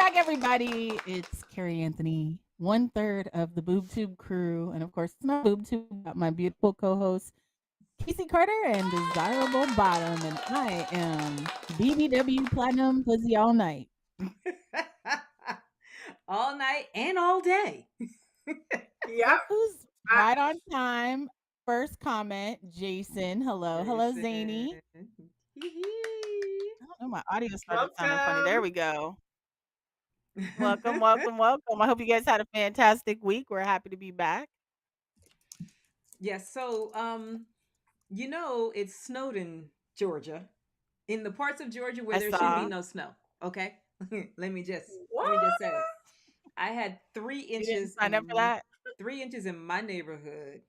back, everybody. It's Kari Anthony, 1/3 of the BoobTube crew. And of course, it's not BoobTube, but my beautiful co host, Casey Carter and Desirable Bottom. And I am BBW Platinum Pussy All Night. All night and all day. Look who's right on time. First comment, Jason. Hello. Hello, Zany. I don't know. My audio started sounding funny. There we go. Welcome. I hope you guys had a fantastic week. We're happy to be back. Yes, so it's snowed in Georgia. In the parts of Georgia where there should be no snow. Okay? let me just say. I had 3 You didn't inches sign up for that? 3 inches in my neighborhood,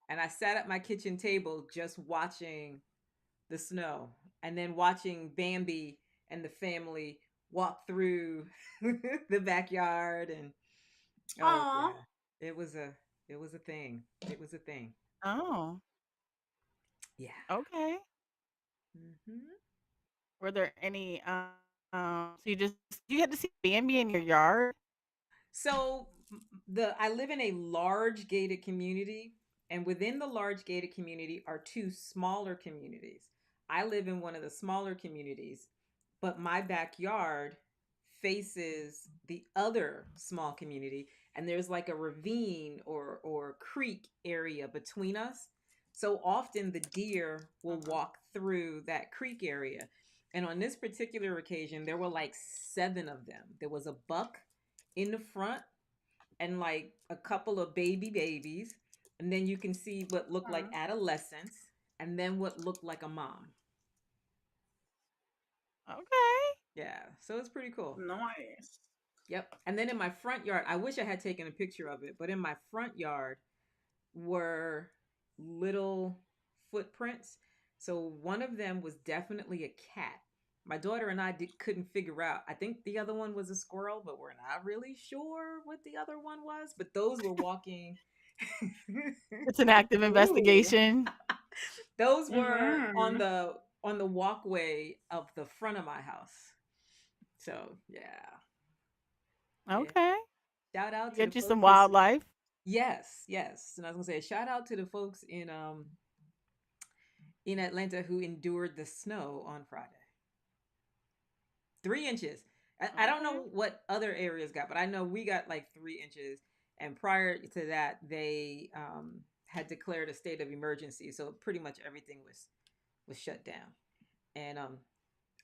and I sat at my kitchen table just watching the snow and then watching Bambi and the family walk through the backyard and yeah, it was a thing. It was a thing. Oh, Yeah. okay. Were there any so you had to see Bambi in your yard? So I live in a large gated community, and within the large gated community are 2 smaller communities. I live in one of the smaller communities, but my backyard faces the other small community, and there's like a ravine or creek area between us. So often the deer will walk through that creek area. And on this particular occasion, there were like 7 of them. There was a buck in the front and like a couple of babies, and then you can see what looked like adolescents, and then what looked like a mom. Okay. Yeah, so it's pretty cool. Nice. Yep. And then in my front yard, I wish I had taken a picture of it, but in my front yard were little footprints. So one of them was definitely a cat. My daughter and I couldn't figure out. I think the other one was a squirrel, but we're not really sure what the other one was. But those were walking. It's an active investigation. Those were on the walkway of the front of my house. So yeah. Okay. Shout out to get you some wildlife. Yes. And I was gonna say shout out to the folks in Atlanta who endured the snow on Friday. 3 inches. I don't know what other areas got, but I know we got like 3 inches. And prior to that, they had declared a state of emergency, so pretty much everything was shut down. And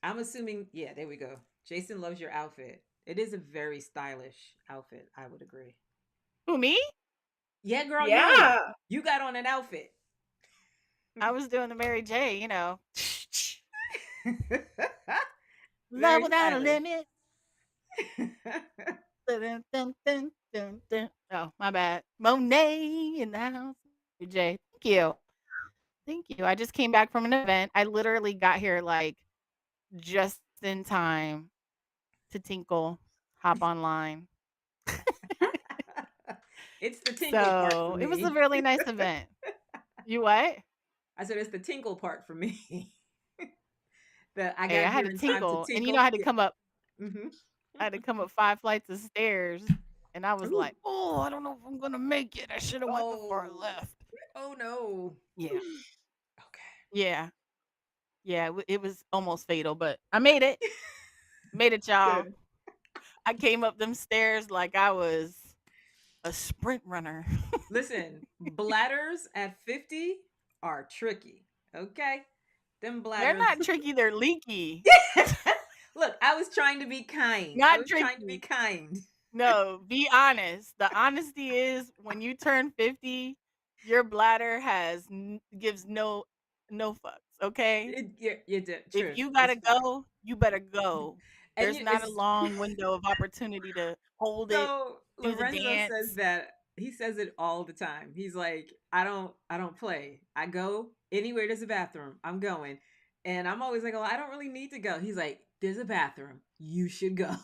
I'm assuming, yeah, there we go. Jason loves your outfit. It is a very stylish outfit. I would agree. Who, me? Yeah, girl. Yeah, you got on an outfit. I was doing the Mary J. Love without a limit. Oh, my bad. Monet in the house. Jay, thank you. I just came back from an event. I literally got here like just in time to tinkle, hop online. It's the tinkle part for me. It was a really nice event. You what? I said it's the tinkle part for me. I had to tinkle, and I had to come up. I had to come up 5 flights of stairs, and I was like, "Oh, I don't know if I'm gonna make it. I should have went before I left." Oh no. Yeah. Okay. Yeah. It was almost fatal, but I made it. Made it, y'all. Good. I came up them stairs like I was a sprint runner. Listen, bladders at 50 are tricky. Okay, them bladders. They're not tricky. They're leaky. Look, I was trying to be kind. Not tricky. Trying to be kind. No, be honest. The honesty is when you turn 50, your bladder gives no fucks. Okay, you did. If you gotta go, you better go. There's not a long window of opportunity to hold it. Do the dance. Says that. He says it all the time. He's like, I don't play. I go anywhere there's a bathroom. I'm going. And I'm always like, oh, I don't really need to go. He's like, there's a bathroom. You should go.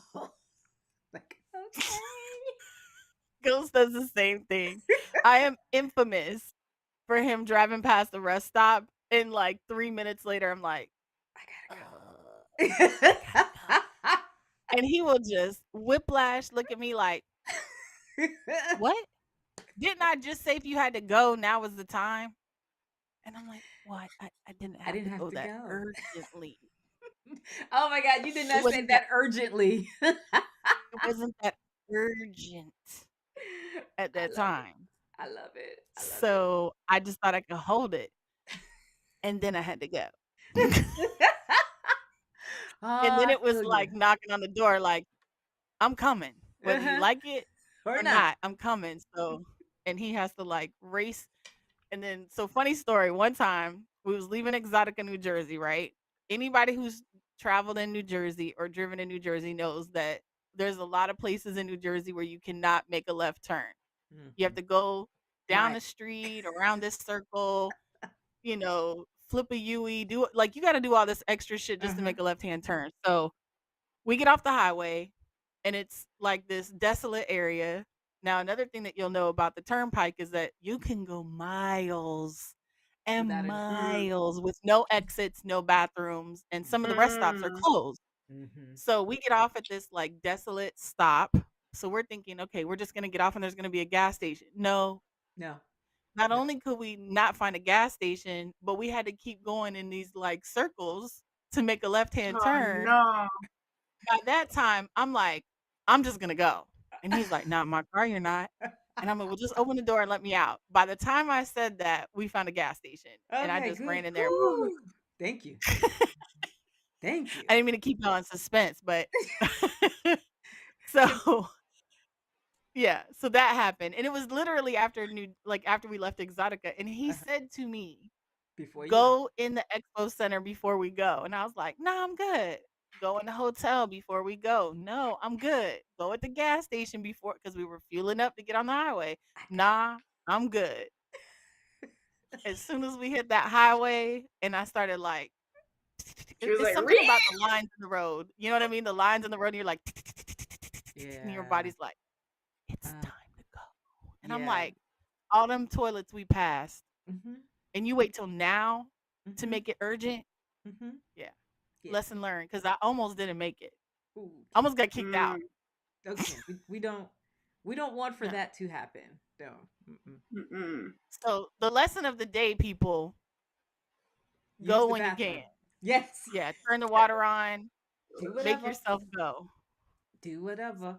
Like, okay. Ghost does the same thing. I am infamous for him driving past the rest stop, and like 3 minutes later, I'm like, I gotta go. And he will just whiplash look at me like, "What? Didn't I just say if you had to go, now was the time?" And I'm like, "Well, I didn't I have didn't to have go to that go. urgently. Oh my God, you did It not say wasn't that that urgently. it wasn't that urgent at I that love it. time." I love it. I love it. So, I just thought I could hold it, and then I had to go. And Oh, then I it was feel you. like knocking on the door like, "I'm coming. Whether you Uh-huh. like it Or or not. not, I'm coming." So and he has to, like, race. And then so funny story, one time, we was leaving Exotica, New Jersey, right? Anybody who's traveled in New Jersey or driven in New Jersey knows that there's a lot of places in New Jersey where you cannot make a left turn. You have Mhm. to go down Right. the street, around this circle, flip a U-E, do like, you gotta do all this extra shit just to Uh-huh. make a left-hand turn. So, we get off the highway, and it's, like, this desolate area. Now, another thing that you'll know about the turnpike is that you can go miles and Without an Mm, miles with no exits, no bathrooms, and some of the rest stops are mm. closed. Mm-hmm. So, we get off at this, like, desolate stop. So, we're thinking, "Okay, we're just gonna get off and there's gonna be a gas station." No. No. Not No. only could we not find a gas station, but we had to keep going in these, like, circles to make a left-hand Oh turn. no. By that time, I'm like, "I'm just gonna go." And he's like, "Not in my car, you're not." And I'm like, "Well, just open the door and let me out." By the time I said that, we found a gas station, and I Okay, just good. ran in there. Ooh. Whew. Thank you. Thank you. I didn't mean to keep y'all in suspense, but Can, so yeah, so that happened, and it was literally after we left Exotica, and he uh, said to me, before you left. "Go in the expo center before we go." And I was like, "No, I'm good." "Go in the hotel before we go." "No, I'm good." "Go at the gas station before," because we were fueling up to get on the highway. I got "Nah, I'm good." As soon as we hit that highway and I started like She was it's like, something "Ree!" about the lines in the road. You know what I mean? The lines in the road, and you're like, and your Yeah. body's like, "It's Uh, time to go." And I'm yeah. like, all them toilets we passed, Mm-hmm. and you wait till now to Mm-hmm. make it urgent? Mm-hmm. Yeah. Yeah. Lesson learned, because I almost didn't make it. Ooh. Almost got kicked Mm, out. Okay. We don't want for No. that to happen. No. Mm-mm. mm-mm. So the lesson of the day, people, Use go the when you bathroom. can. Yes. Yeah, turn the water on, Do make whatever. yourself go. Do whatever.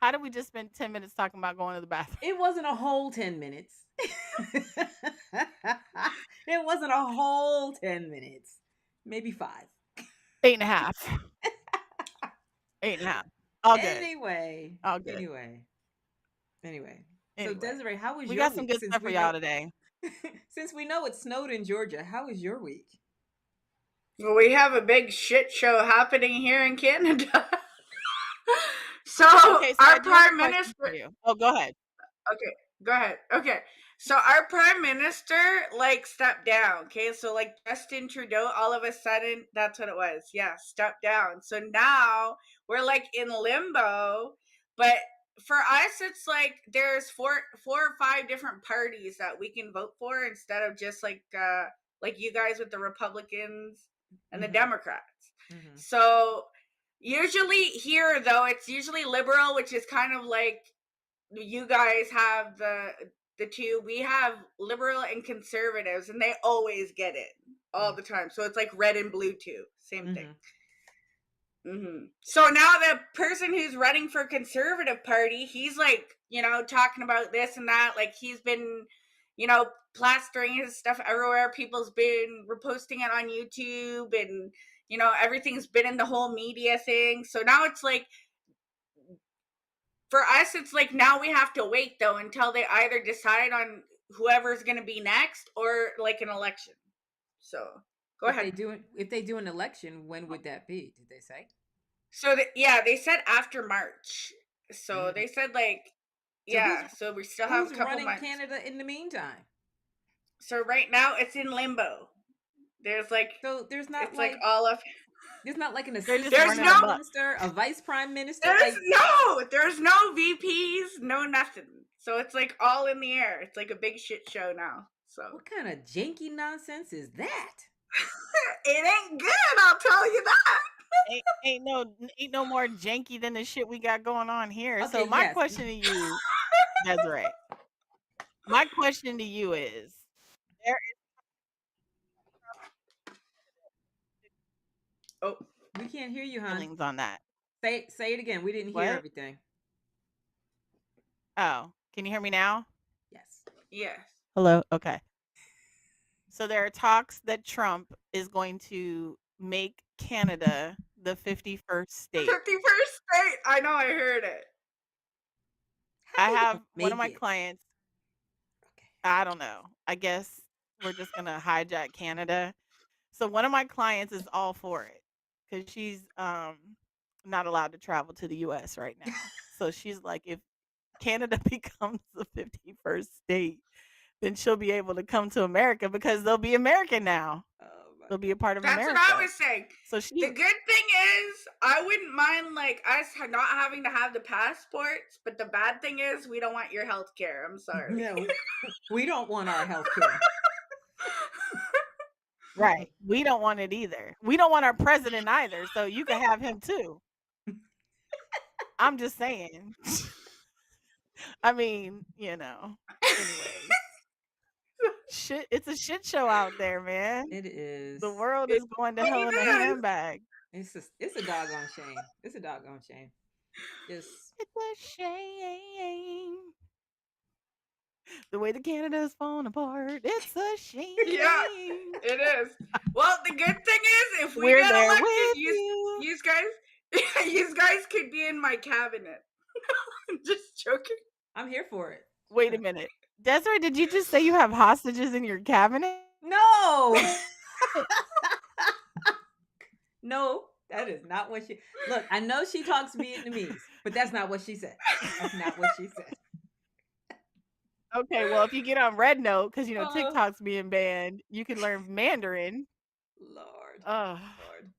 How did we just spend 10 minutes talking about going to the bathroom? It wasn't a whole 10 minutes. It wasn't a whole 10 minutes. Maybe 5. 8.5. 8.5. All good. Anyway, All good. anyway, anyway. So Anyway, Desiree, how was we your got some week? good stuff for y'all today. Since we know it snowed in Georgia, how was your week? Well, we have a big shit show happening here in Canada. So Okay, so I our do have a prime question minister. for you. Oh, go ahead. Okay, go ahead. Okay. So our prime minister like stepped down. Okay, so like Justin Trudeau, all of a sudden, that's what it was. Yeah, stepped down. So now we're like in limbo. But for us, it's like there's four or five different parties that we can vote for instead of just like you guys with the Republicans and the Mm-hmm. Democrats. Mm-hmm. So usually here though, it's usually liberal, which is kind of like you guys have the two. We have liberal and conservatives, and they always get it all the time. So it's like red and blue too, same thing. Mm-hmm. So now the person who's running for Conservative Party, he's like, talking about this and that. Like he's been, plastering his stuff everywhere. People's been reposting it on YouTube, and everything's been in the whole media thing. So now it's like, for us, it's like now we have to wait though until they either decide on whoever's going to be next or like an election. So go ahead. If they do an election, when would that be? Did they say? So yeah, they said after March. So Mm. they said like, So yeah. So we still have who's a couple running months. Canada in the meantime? So right now it's in limbo. There's like, So there's not it's like like all of. there's not like an They're just assistant There's running no, prime amok. minister, a vice prime minister. there's no VPs, no nothing. So it's like all in the air. It's like a big shit show now. So What kind of janky nonsense is that? it ain't good, I'll tell you that. ain't no more janky than the shit we got going on here. Okay, So my yes. question to you, Desiree, my question to you is, there Oh, We can't hear you, is hon. feelings on that. Say it again. We didn't hear What? everything. Oh, can you hear me now? Yes. yes. Hello. Okay. So there are talks that Trump is going to make Canada the 51st state. 51st state. I know, I heard it. How I they have gonna one of make my it? clients. Okay. I don't know. I guess we're just gonna hijack Canada. So one of my clients is all for it because she's not allowed to travel to the U.S. right now. So she's like, if Canada becomes the 51st state, then she'll be able to come to America because they'll be American now. Oh my They'll be a part of That's what I America. was saying. So she, The good thing is, I wouldn't mind like us not having to have the passports, but the bad thing is, we don't want your health care. I'm sorry. No, we don't want our health care. right? We don't want it either. We don't want our president either. So you can have him too. I'm just saying. I mean, Anyways, shit. It's a shit show out there, man. It is. The world is going to hell in a handbag. It's a doggone shame. It's a doggone shame. Just It's a shame. The way that Canada is falling apart. It's a shame. Yeah, it is. Well, the good thing is, if we We're get there elected, with you guys could be in my cabinet. Just joking. I'm here for it. Wait a minute. Desiree, did you just say you have hostages in your cabinet? No. No, that is not what she. Look, I know she talks Vietnamese, but that's not what she said. That's not what she said. Okay, well, if you get on Red Note, because Oh. TikTok's being banned, you can learn Mandarin. Lord. Oh, Lord.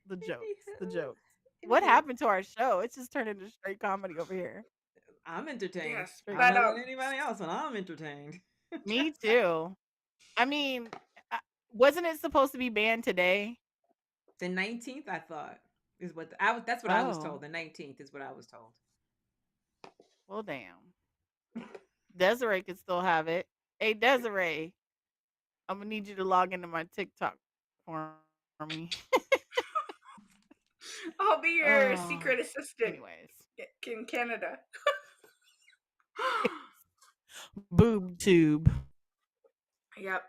the jokes. The Anywho, jokes. What happened to our show? It's just turned into straight comedy over here. I'm entertained. Yes, I'm but not than anybody else, and I'm entertained. Me too. I mean, wasn't it supposed to be banned today? The 19th, I thought, is what that's what I was told. The 19th is what I was told. Well, damn. Desiree could still have it. Hey, Desiree, I'm gonna need you to log into my TikTok for me. I'll be your secret assistant. Anyways, in Canada. Boob tube. Yep.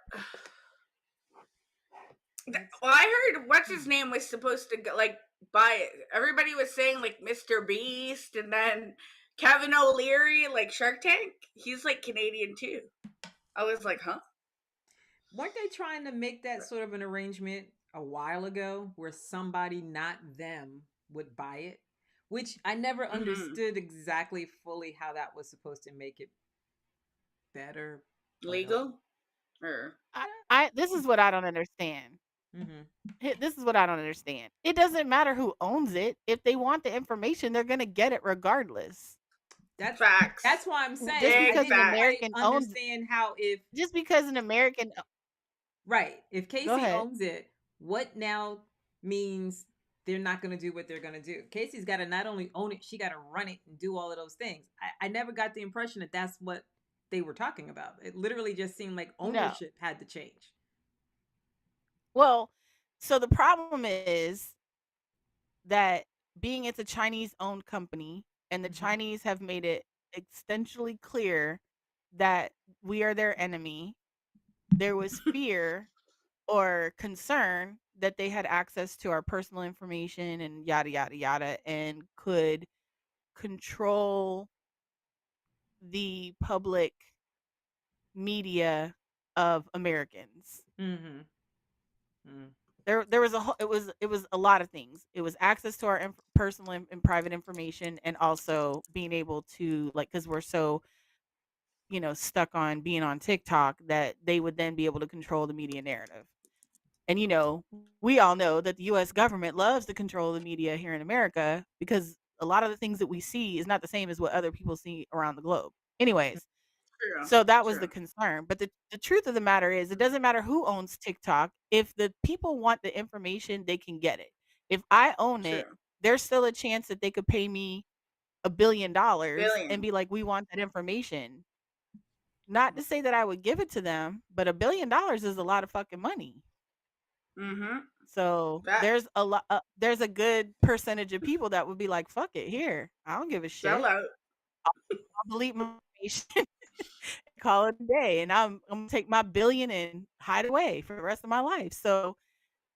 Well, I heard what's his name was supposed to go, like buy it. Everybody was saying like Mr. Beast, and then Kevin O'Leary, like Shark Tank. He's like Canadian too. I was like, huh? Weren't they trying to make that sort of an arrangement a while ago where somebody not them would buy it? Which I never understood exactly fully how that was supposed to make it better. Legal? Or This is what I don't understand. This is what I don't understand. It doesn't matter who owns it. If they want the information, they're gonna get it regardless. That's facts. That's why I'm saying Just I because didn't an quite American owns understand how just because an American right, if Casey Go ahead. owns it, what now means they're not going to do what they're going to do? Casey's got to not only own it, she got to run it and do all of those things. I never got the impression that that's what they were talking about. It literally just seemed like ownership had to change. Well, so the problem is that being it's a Chinese-owned company, and the Chinese have made it extensionally clear that we are their enemy, there was fear or concern that they had access to our personal information and yada, yada, yada, and could control the public media of Americans. There was it was a lot of things. It was access to our personal and private information, and also being able to, like, because we're so stuck on being on TikTok, that they would then be able to control the media narrative. And we all know that the U.S. government loves to control the media here in America, because a lot of the things that we see is not the same as what other people see around the globe. Anyways, so that was the concern. But the truth of the matter is, it doesn't matter who owns TikTok. If the people want the information, they can get it. If I own it, True. there's still a chance that they could pay me $1 billion and Billion. be like, we want that information. Not to say that I would give it to them, but $1 billion is a lot of fucking money. Mm-hmm. So That there's a lot. There's a good percentage of people that would be like, "Fuck it, here. I don't give a sell shit. out. I'll delete my information, call it a day, and I'm gonna take my billion and hide away for the rest of my life." So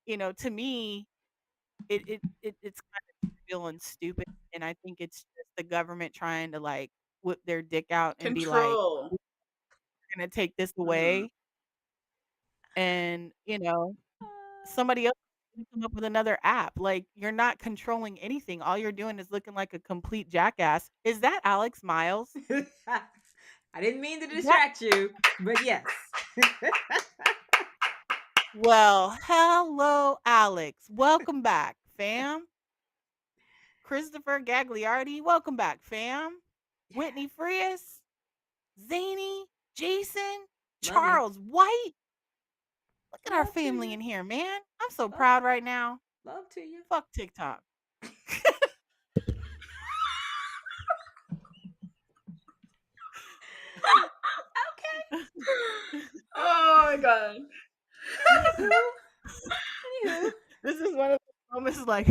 to me, it's kind of trivial and stupid, and I think it's just the government trying to like whip their dick out and be like, Control. "We're gonna take this Mm-hmm. away," and Uh, somebody else can come up with another app. Like, you're not controlling anything. All you're doing is looking like a complete jackass. Is that Alex Miles? I didn't mean to Is that distract you, but yes. Well, hello, Alex. Welcome back, fam. Christopher Gagliardi, welcome back, fam. Whitney Frias, Zany, Jason, Love you. Charles White. Look at our Love to family you. in here, man. I'm so Love, proud right now. love to you. Fuck TikTok. Okay. Oh my god. Anywho. This is one of the moments like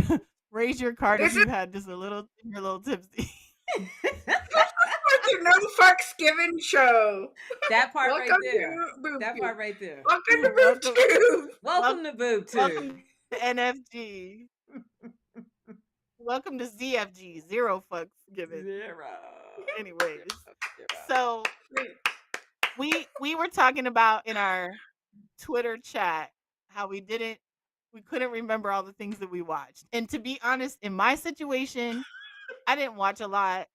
raise your card if This is you've had just you're a little tipsy. like a no fucks given show. That part right Welcome there. to Boob That Tube. part right there. Welcome to Boob welcome, Tube. Welcome to Boob Tube. welcome to NFG. Welcome to ZFG. Zero fucks given. Zero. Anyways, Zero. so we were talking about in our Twitter chat how we couldn't remember all the things that we watched. And to be honest, in my situation, I didn't watch a lot.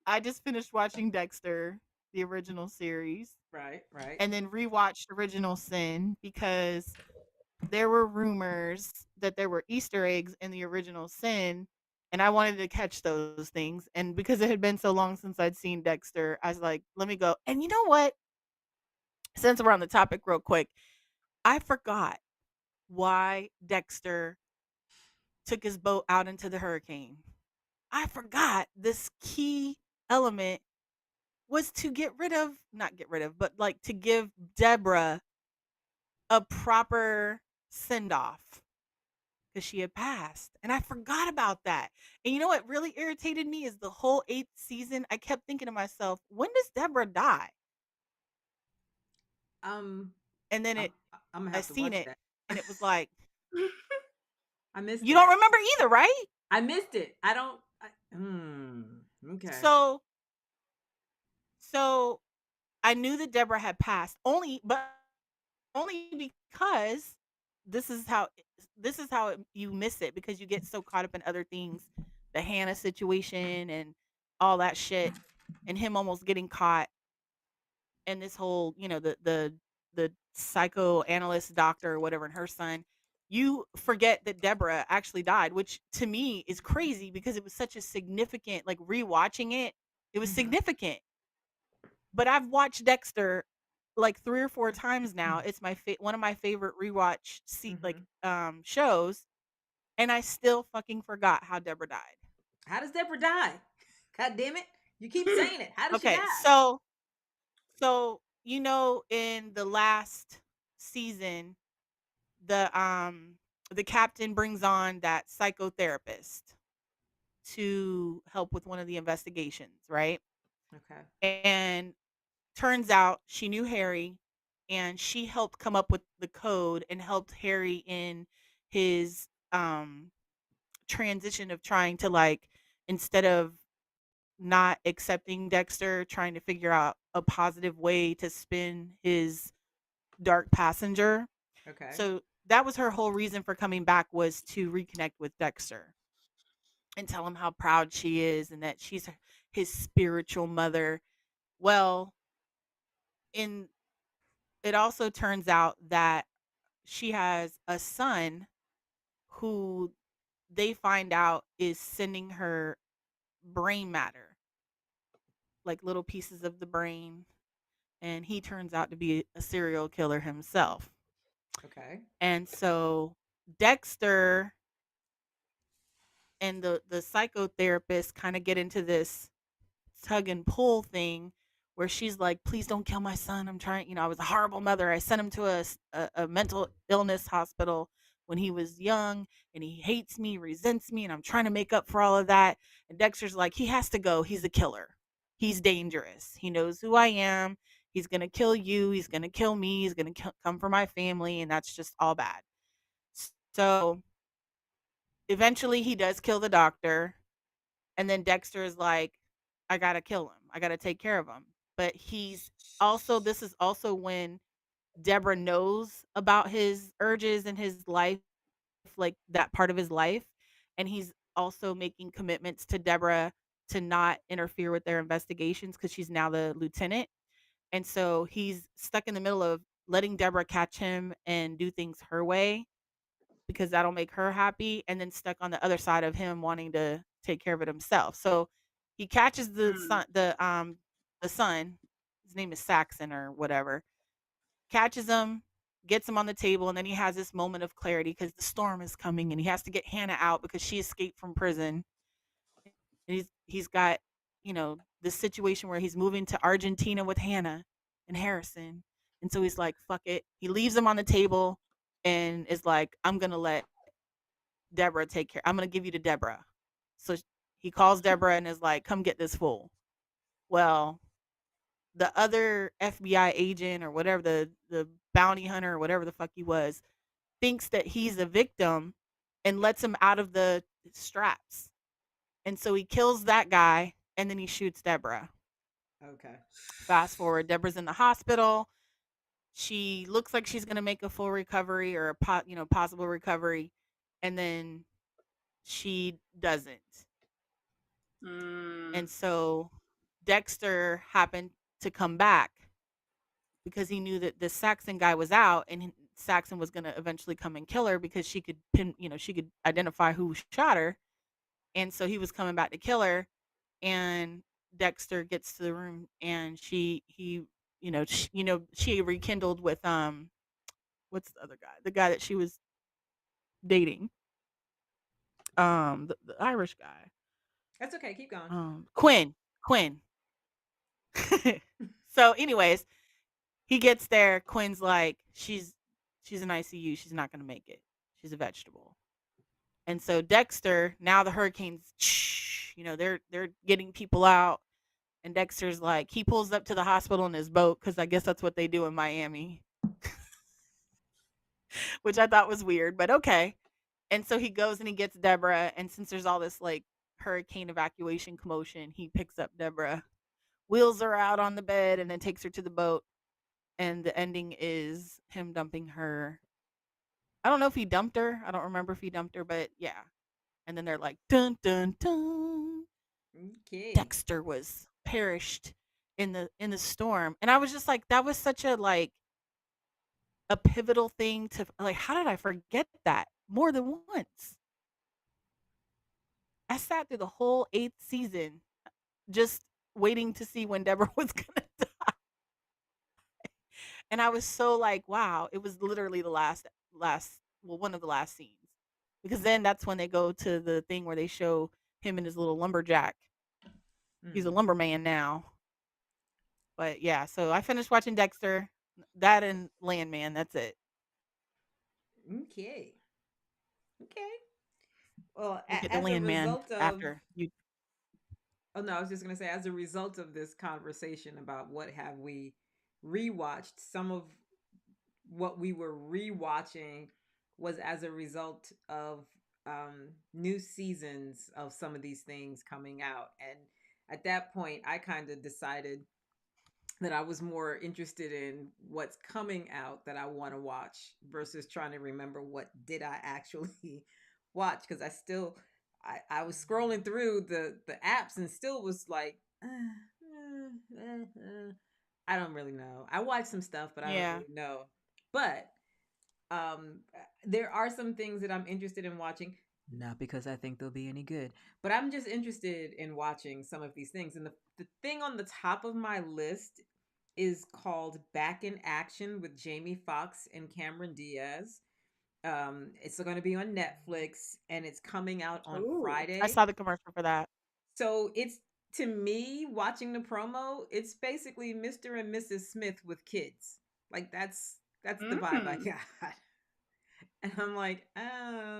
I just finished watching Dexter, the original series, Right. and then rewatched Original Sin because there were rumors that there were Easter eggs in the Original Sin, and I wanted to catch those things. And because it had been so long since I'd seen Dexter, I was like, let me go. And you know what? Since we're on the topic, real quick, I forgot why Dexter took his boat out into the hurricane. I forgot this key element was to not get rid of, but like to give Deborah a proper send off because she had passed. And I forgot about that. And you know what really irritated me is the whole 8th season. I kept thinking to myself, when does Deborah die? And then I'm gonna I have to seen watch it that. and it was like, I missed you that. don't remember either, right? I missed it. I don't. Okay. So I knew that Deborah had passed only because this is how you miss it because you get so caught up in other things, the Hannah situation and all that shit, and him almost getting caught, and this whole the psychoanalyst doctor or whatever and her son. You forget that Deborah actually died, which to me is crazy because it was such a significant, like rewatching it, it was significant. But I've watched Dexter like 3 or 4 times now. It's one of my favorite rewatch shows, and I still fucking forgot how Deborah died. How does Deborah die? God damn it! You keep saying it. How does she Okay, die? so in the last season, the captain brings on that psychotherapist to help with one of the investigations, right? Okay. And turns out she knew Harry and she helped come up with the code and helped Harry in his transition of trying to, like, instead of not accepting Dexter, trying to figure out a positive way to spin his dark passenger. Okay. So that was her whole reason for coming back, was to reconnect with Dexter and tell him how proud she is and that she's his spiritual mother. Well, in it also turns out that she has a son who they find out is sending her brain matter, like little pieces of the brain, and he turns out to be a serial killer himself. Okay. And so Dexter and the psychotherapist kind of get into this tug and pull thing where she's like, please don't kill my son. I'm trying, I was a horrible mother. I sent him to a mental illness hospital when he was young, and he hates me, resents me, and I'm trying to make up for all of that. And Dexter's like, he has to go. He's a killer. He's dangerous. He knows who I am. He's going to kill you. He's going to kill me. He's going to come for my family. And that's just all bad. So eventually he does kill the doctor. And then Dexter is like, I got to kill him. I got to take care of him. But this is also when Deborah knows about his urges and his life, like that part of his life. And he's also making commitments to Deborah to not interfere with their investigations because she's now the lieutenant. And so he's stuck in the middle of letting Deborah catch him and do things her way because that'll make her happy, and then stuck on the other side of him wanting to take care of it himself. So he catches the son, his name is Saxon or whatever, catches him, gets him on the table, and then he has this moment of clarity because the storm is coming and he has to get Hannah out because she escaped from prison. And he's got, this situation where he's moving to Argentina with Hannah and Harrison. And so he's like, fuck it. He leaves him on the table and is like, I'm gonna let Deborah take care. I'm gonna give you to Deborah. So he calls Deborah and is like, come get this fool. Well, the other FBI agent or whatever, the bounty hunter or whatever the fuck he was, thinks that he's a victim and lets him out of the straps. And so he kills that guy and then he shoots Deborah. Okay. Fast forward, Deborah's in the hospital. She looks like she's going to make a full recovery or a possible recovery, and then she doesn't. And so Dexter happened to come back because he knew that this Saxon guy was out, and Saxon was going to eventually come and kill her because she could she could identify who shot her. And so he was coming back to kill her, and Dexter gets to the room, and she rekindled with what's the other guy? The guy that she was dating. The Irish guy. That's okay. Keep going. Quinn. So anyways, he gets there. Quinn's like, she's in ICU. She's not gonna make it. She's a vegetable. And so Dexter, now the hurricanes, they're getting people out. And Dexter's like, he pulls up to the hospital in his boat because I guess that's what they do in Miami, which I thought was weird, but okay. And so he goes and he gets Deborah. And since there's all this like hurricane evacuation commotion, he picks up Deborah, wheels her out on the bed, and then takes her to the boat. And the ending is him dumping her. I don't know if he dumped her. I don't remember if he dumped her, but yeah. And then they're like, dun, dun, dun. Okay. Dexter was perished in the storm. And I was just like, that was such a pivotal thing to like, how did I forget that more than once? I sat through the whole 8th season just waiting to see when Deborah was gonna die. And I was so like, wow, it was literally the one of the last scenes. Because then that's when they go to the thing where they show him and his little lumberjack. He's a lumberman now. But yeah, so I finished watching Dexter, that and Landman. That's it. Okay. Well, We'll get to as a Landman result of after you. Oh no, I was just gonna say, as a result of this conversation about what have we rewatched, some of what we were rewatching was as a result of new seasons of some of these things coming out. And at that point, I kind of decided that I was more interested in what's coming out that I want to watch versus trying to remember what did I actually watch, because I was scrolling through the apps and still was like I don't really know. I watched some stuff, but I don't Yeah. really know. But um there are some things that I'm interested in watching, not because I think they'll be any good, but I'm just interested in watching some of these things. And the thing on the top of my list is called Back in Action with Jamie Foxx and Cameron Diaz. It's going to be on Netflix and it's coming out on Ooh. I Friday. saw the commercial for that. So it's, to me, watching the promo, it's basically Mr. and Mrs. Smith with kids. Like that's the vibe I Mm. got. And I'm like, I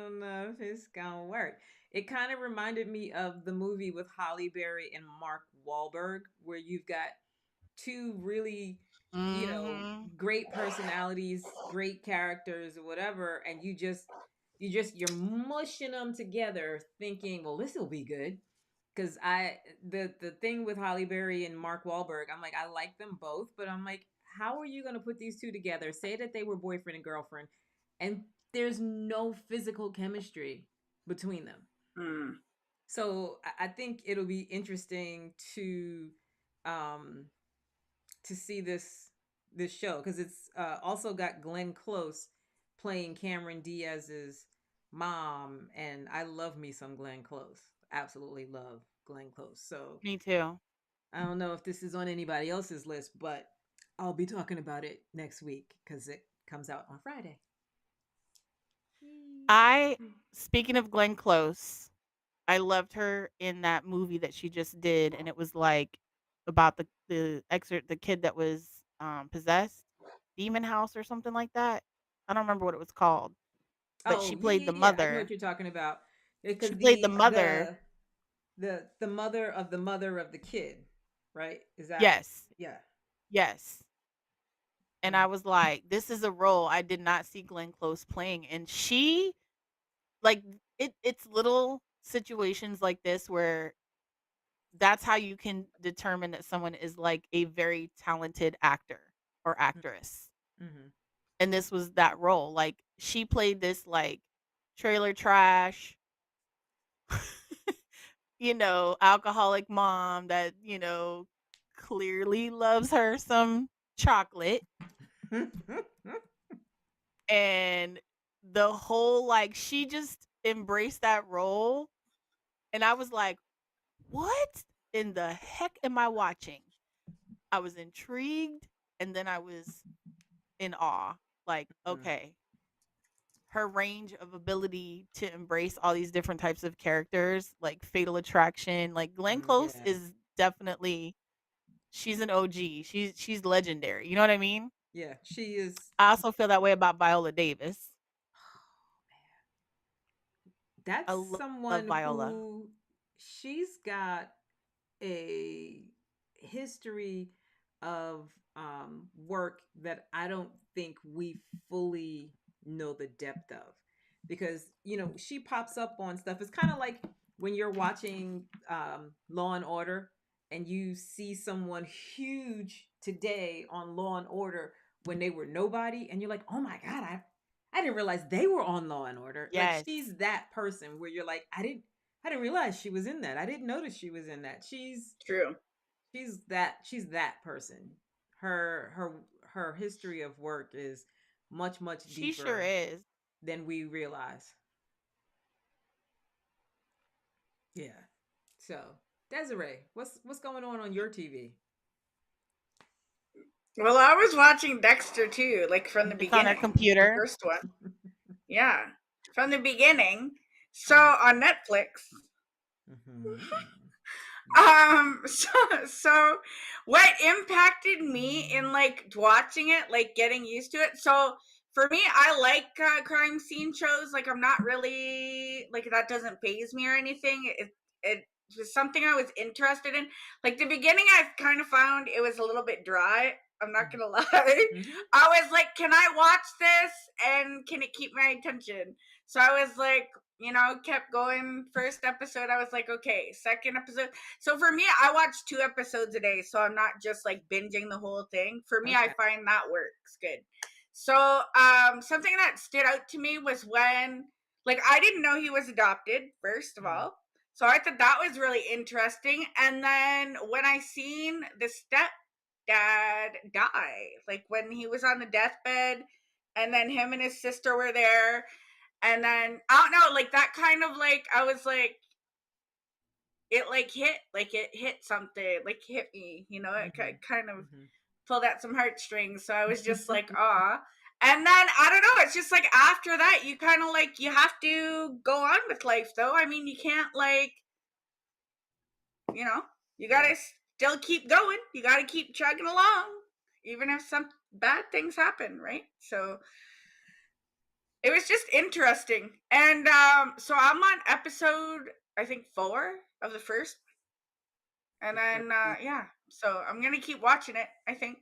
don't know if it's gonna work. It kind of reminded me of the movie with Holly Berry and Mark Wahlberg, where you've got two really, Hmm. great personalities, great characters, or whatever, and you're mushing them together, thinking, well, this will be good. Because the thing with Holly Berry and Mark Wahlberg, I'm like, I like them both, but I'm like, how are you gonna put these two together? Say that they were boyfriend and girlfriend, and there's no physical chemistry between them. Mm. So I think it'll be interesting um to see this show, because it's also got Glenn Close playing Cameron Diaz's mom, and I love me some Glenn Close. Absolutely love Glenn Close. So Me too. I don't know if this is on anybody else's list, but I'll be talking about it next week because it comes out on Friday. I Speaking of Glenn Close, I loved her in that movie that she just did, and it was like about the kid that was possessed, Demon House or something like that. I don't remember what it was called, but Oh she yeah, played yeah, the yeah. I know what mother. you're talking about. She Because played the mother. the mother of the kid, right? Is that, Yes, yeah? yes. And I Mm, was like, this is a role I did not see Glenn Close playing, and she like it's little situations like this where that's how you can determine that someone is like a very talented actor or mm, actress. mm-hmm. And this was that role. Like she played this like trailer trash, alcoholic mom that, clearly loves her some chocolate. And the whole like she just embraced that role. And I was like, what in the heck am I watching? I was intrigued and then I was in awe. Like, okay, her range of ability to embrace all these different types of characters, like Fatal Attraction, like Glenn Close Yeah, is definitely she's an OG. She's legendary. You know what I mean? yeah. She is. I also feel that way about Viola Davis. I That's love someone Viola. who, she's got a history of work that I don't think we fully know the depth of, because she pops up on stuff. It's kind of like when you're watching Law and Order and you see someone huge today on Law and Order when they were nobody, and you're like, oh my god, I didn't realize they were on Law and Order. Like, Yes. she's that person where you're like, I didn't realize she was in that. I didn't notice she was in that. True. She's that person. Her history of work is much She sure deeper is. than we realize. Yeah. So, Desiree, what's going on your TV? Well, I was watching Dexter too, like from the It's on her beginning, the computer. first one. Yeah, from the beginning. So Mhm. on Netflix. Mhm. So, so what impacted me in like watching it, like getting used to it. So for me, I like crime scene shows. Like I'm not really like that doesn't phase me or anything. It was something I was interested in. Like the beginning, I kind of found it was a little bit dry. I'm not gonna lie. Mhm. I was like, can I watch this and can it keep my attention? So I was like, kept going. First episode, I was like, okay. Second episode. So for me, I watch 2 episodes a day. So I'm not just like binging the whole thing. For me, I Okay. find that works good. So something that stood out to me was when, like, I didn't know he was adopted, first of Mm. all. So I thought that was really interesting. And then when I seen the stepdad die, like when he was on the deathbed, and then him and his sister were there, and then I don't know, like that kind of like I was like it hit something, like hit me, it Mhm. kind of Mhm. pulled at some heartstrings. So I was just like, ah. And then I don't know, it's just like after that you kind of like you have to go on with life though. I mean, you can't like, you know, you gotta Right. still keep going. You gotta keep chugging along, even if some bad things happen, right? So it was just interesting. And so I'm on episode, I think 4 of the first. And The then, first season. yeah, so I'm gonna keep watching it, I think.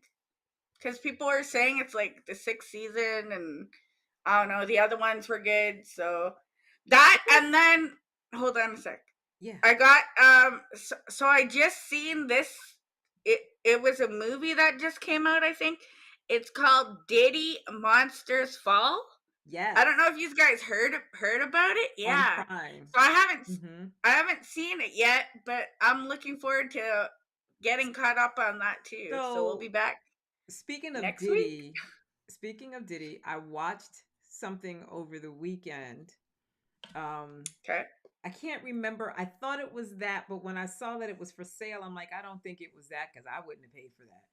Because people are saying it's like the 6th season, and I don't know, the other ones were good. So that, and then, hold on a sec. Yeah. I got, so I just seen this. It was a movie that just came out, I think. It's called Diddy Monsters Fall. Yes. I don't know if you guys heard about it. On Yeah. Prime. So Mm-hmm. I haven't seen it yet, but I'm looking forward to getting caught up on that too. So we'll be back Speaking of next week. Diddy, I watched something over the weekend. Okay. I can't remember. I thought it was that, but when I saw that it was for sale, I'm like, I don't think it was that because I wouldn't have paid for that.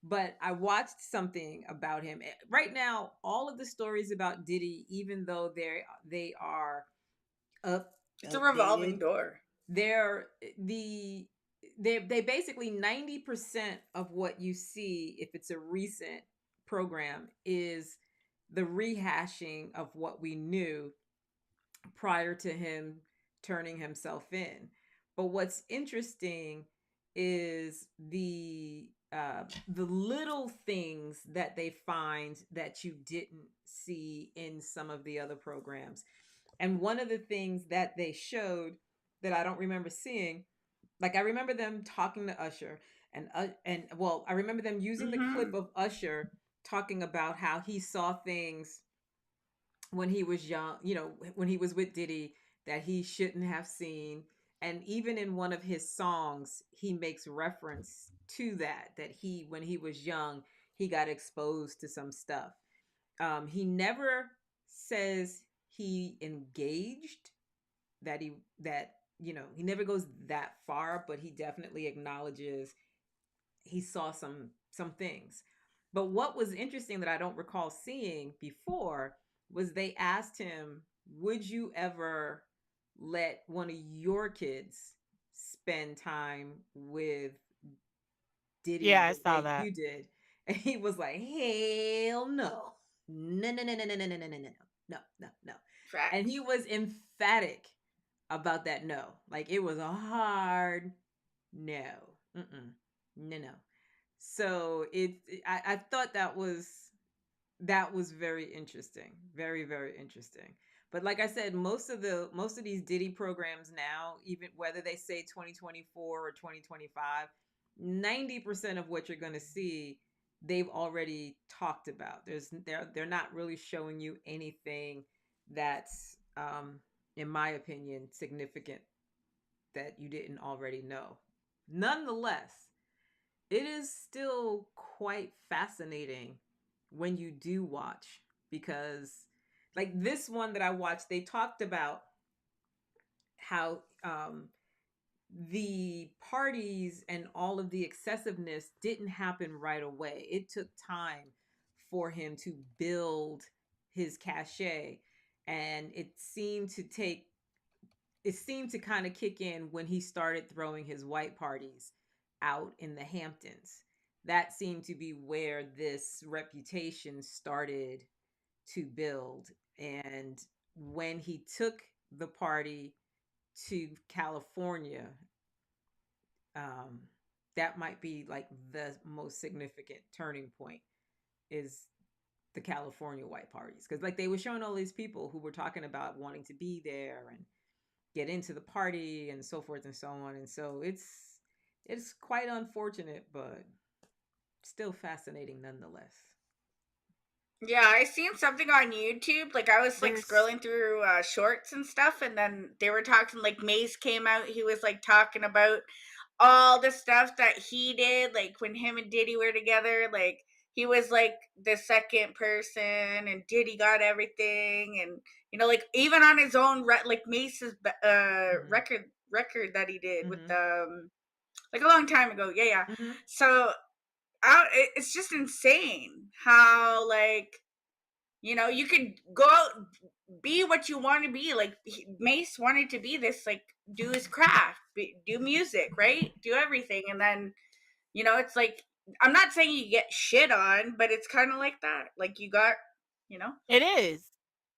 But I watched something about him. Right now, all of the stories about Diddy, even though they are It's a revolving updated, door. they basically 90% of what you see, if it's a recent program, is the rehashing of what we knew prior to him turning himself in. But what's interesting is the little things that they find that you didn't see in some of the other programs. And one of the things that they showed that I don't remember seeing, like I remember them talking to Usher, and well, I remember them using the clip of Usher talking about how he saw things when he was young, when he was with Diddy, that he shouldn't have seen. And even in one of his songs, he makes reference to that when he was young, he got exposed to some stuff. He never says he engaged, he never goes that far, but he definitely acknowledges he saw some things. But what was interesting that I don't recall seeing before was they asked him, "Would you ever let one of your kids spend time with Diddy Yeah, I the saw way that. you did?" And he was like, "Hell no. No, no, no, no, no, no, no, no, no, no, no, no, no." And he was emphatic about that no. Like it was a hard no. Mm-mm. No, no. So I thought that was very interesting, very very interesting. But like I said, most of these Diddy programs now, even whether they say 2024 or 2025, 90% of what you're going to see, they've already talked about. They're not really showing you anything that's in my opinion significant that you didn't already know. Nonetheless, it is still quite fascinating when you do watch, because like this one that I watched, they talked about how the parties and all of the excessiveness didn't happen right away. It took time for him to build his cachet, and it seemed to kind of kick in when he started throwing his white parties out in the Hamptons. That seemed to be where this reputation started to build. And when he took the party to California, um, that might be like the most significant turning point, is the California white parties. Because like they were showing all these people who were talking about wanting to be there and get into the party and so forth and so on. And so it's quite unfortunate, but still fascinating nonetheless. Yeah, I seen something on YouTube. Like I was like scrolling through shorts and stuff, and then they were talking. Like Mace came out. He was like talking about all the stuff that he did, like when him and Diddy were together. Like he was like the second person, and Diddy got everything, and like even on his own, like Mace's record that he did with like a long time ago. Yeah. So it's just insane how like You know, you can go out, be what you want to be. Like Mace wanted to be this, like, do his craft, do music, right? Do everything. And then, you know, it's like, I'm not saying you get shit on, but it's kind of like that. Like you got, you know? It is.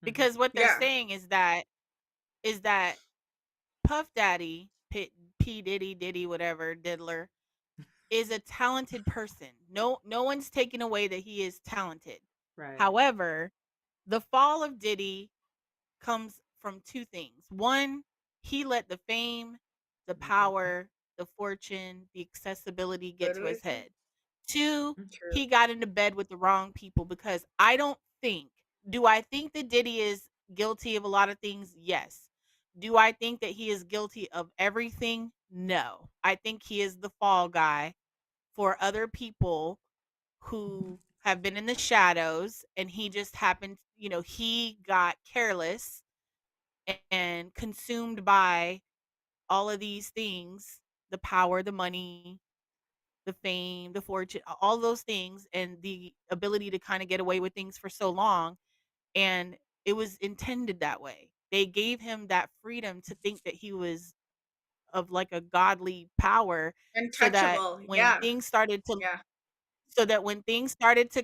Because what they're Yeah. saying is that Puff Daddy, P Diddy, whatever, Diddler, is a talented person. No one's taking away that he is talented. Right. However, the fall of Diddy comes from two things. One, he let the fame, the power, the fortune, the accessibility get to his head. Two, True. he got into bed with the wrong people, because I think that Diddy is guilty of a lot of things? Yes. Do I think that he is guilty of everything? No. I think he is the fall guy for other people who have been in the shadows, and he just happened, he got careless and consumed by all of these things, the power, the money, the fame, the fortune, all those things, and the ability to kind of get away with things for so long. And it was intended that way. They gave him that freedom to think that he was of like a godly power, so that Untouchable. when Yeah. things started to Yeah.